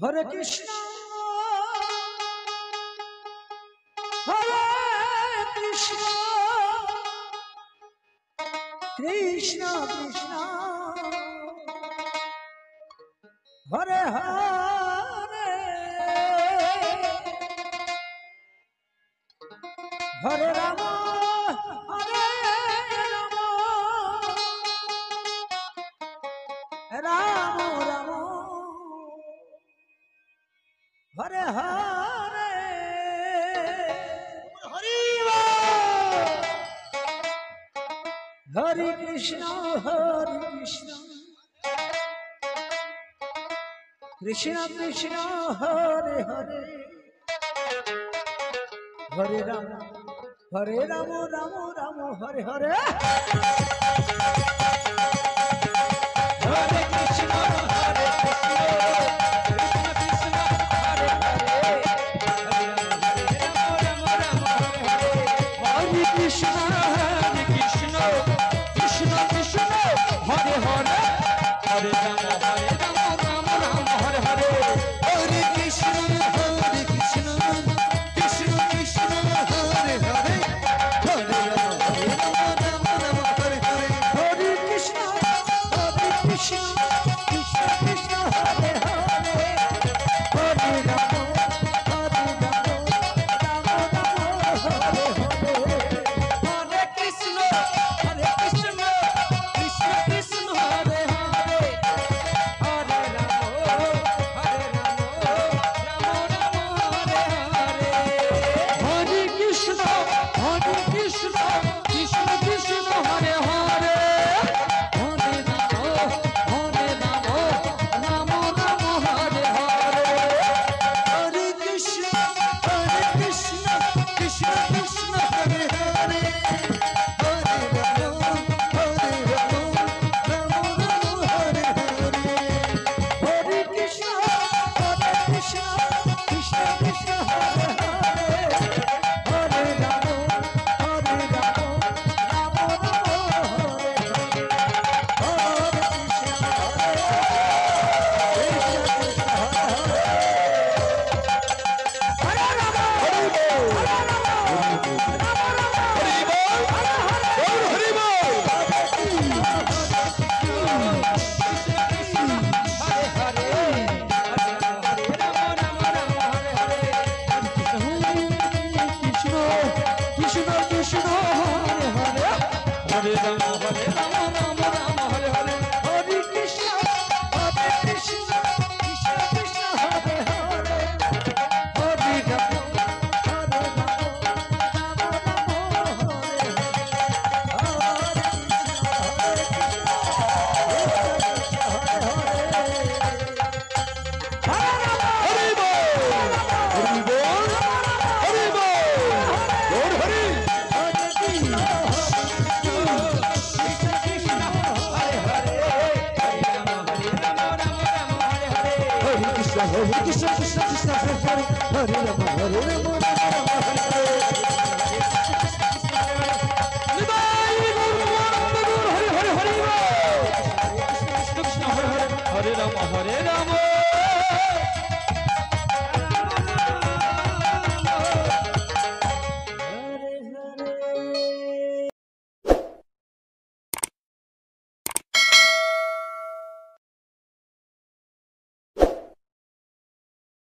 Hare Krishna Hare Krishna Krishna Krishna Hare Hare Hare Ram Hare Ram Ram Ram Hare Hare Hari Hare Krishna Krishna Krishna Hare Hare Hare Ram Ram Ram Hare Hare Hare Krishna Hare Krishna Krishna Krishna Krishna Hare Hare Hare Ram Ram Ram Hare Hare Hare Krishna Krishna Krishna Krishna Hare Hare Hare Ram Ram Ram Hare Hare Hare Krishna Krishna Krishna Krishna Hare Hare Hare Ram Hare Krishna, Krishna Krishna, Hare Hare, Hare Rama, Hare Rama, Hare Hare.